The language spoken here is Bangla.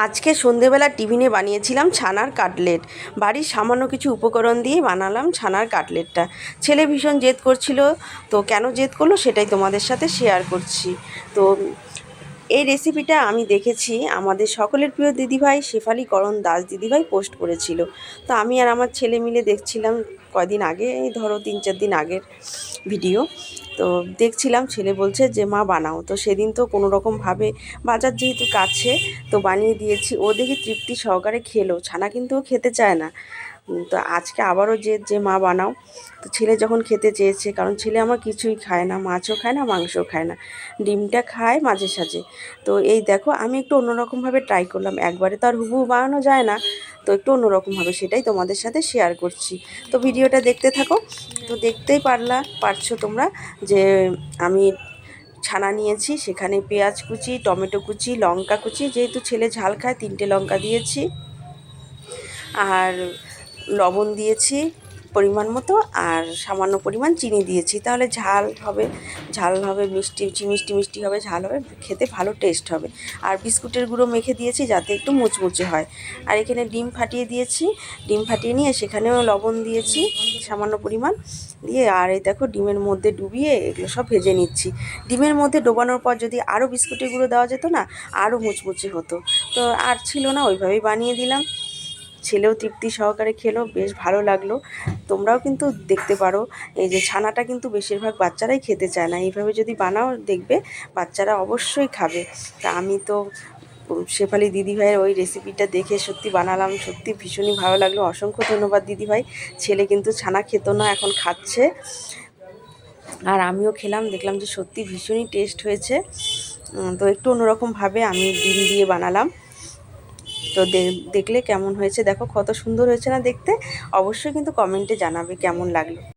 আজকে সন্ধেবেলা টিফিনে বানিয়েছিলাম ছানার কাটলেট। বাড়ির সামান্য কিছু উপকরণ দিয়ে বানালাম ছানার কাটলেটটা। ছেলে ভীষণ জেদ করছিল, তো কেন জেদ করলো সেটাই তোমাদের সাথে শেয়ার করছি। তো এই রেসিপিটা আমি দেখেছি আমাদের সকলের প্রিয় দিদিভাই শেফালি করণ দাস দিদিভাই পোস্ট করেছিল। তো আমি আর আমার ছেলে মিলে দেখছিলাম, কয়দিন আগে, এই ধরো 3-4 দিন আগের ভিডিও। তো দেখছিলাম, ছেলে বলছে যে মা বানাও। তো সেদিন তো কোনো রকমভাবে, বাজার যেহেতু কাছে, তো বানিয়ে দিয়েছি। ও দেখি তৃপ্তি সহকারে খেলো, ছানা কিন্তু ও খেতে চায় না। তো আজকে আবারও যে মা বানাও। তো ছেলে যখন খেতে চেয়েছে, কারণ ছেলে আমার কিছুই খায় না, মাছও খায় না, মাংসও খায় না, ডিমটা খায় মাঝে সাঝে। তো এই দেখো, আমি একটু অন্যরকমভাবে ট্রাই করলাম, একবারে তো আর হুবহু বানানো যায় না, তো একটু অন্যরকমভাবে সেটাই তোমাদের সাথে শেয়ার করছি। তো ভিডিওটা দেখতে থাকো। তো দেখতেই পারছো তোমরা যে আমি ছানা নিয়েছি, সেখানে পেঁয়াজ কুচি, টমেটো কুচি, লঙ্কা কুচি, যেহেতু ছেলে ঝাল খায় 3টে লঙ্কা দিয়েছি, আর লবণ দিয়েছি পরিমাণ মতো, আর সামান্য পরিমাণ চিনি দিয়েছি। তাহলে ঝাল হবে, মিষ্টি মিষ্টি হবে, ঝাল হবে, খেতে ভালো টেস্ট হবে। আর বিস্কুটের গুঁড়ো মেখে দিয়েছি যাতে একটু মুচমুচে হয়। আর এখানে ডিম ফাটিয়ে দিয়েছি, ডিম ফাটিয়ে নিয়ে সেখানেও লবণ দিয়েছি সামান্য পরিমাণ দিয়ে। আর এই দেখো, ডিমের মধ্যে ডুবিয়ে এগুলো সব ভেজে নিচ্ছি। ডিমের মধ্যে ডোবানোর পর যদি আরও বিস্কুটের গুঁড়ো দেওয়া যেত না, আরও মুচমুচে হতো। তো আর ছিল না, ওইভাবেই বানিয়ে দিলাম। ছেলেও তৃপ্তি সহকারে খেলো, বেশ ভালো লাগলো। তোমরাও কিন্তু দেখতে পারো। এই যে ছানাটা কিন্তু বেশিরভাগ বাচ্চারাই খেতে চায় না, এইভাবে যদি বানাও দেখবে বাচ্চারা অবশ্যই খাবে। তা আমি তো শেফালি দিদিভাইয়ের ওই রেসিপিটা দেখে সত্যি বানালাম, সত্যি ভীষণই ভালো লাগলো। অসংখ্য ধন্যবাদ দিদিভাই। ছেলে কিন্তু ছানা খেত না, এখন খাচ্ছে, আর আমিও খেলাম, দেখলাম যে সত্যি ভীষণই টেস্ট হয়েছে। তো একটু অন্যরকমভাবে আমি ডিম দিয়ে বানালাম। তো দেখলে কেমন হয়েছে, দেখো কত সুন্দর হয়েছে না দেখতে। অবশ্যই কিন্তু কমেন্টে জানাবে কেমন লাগলো।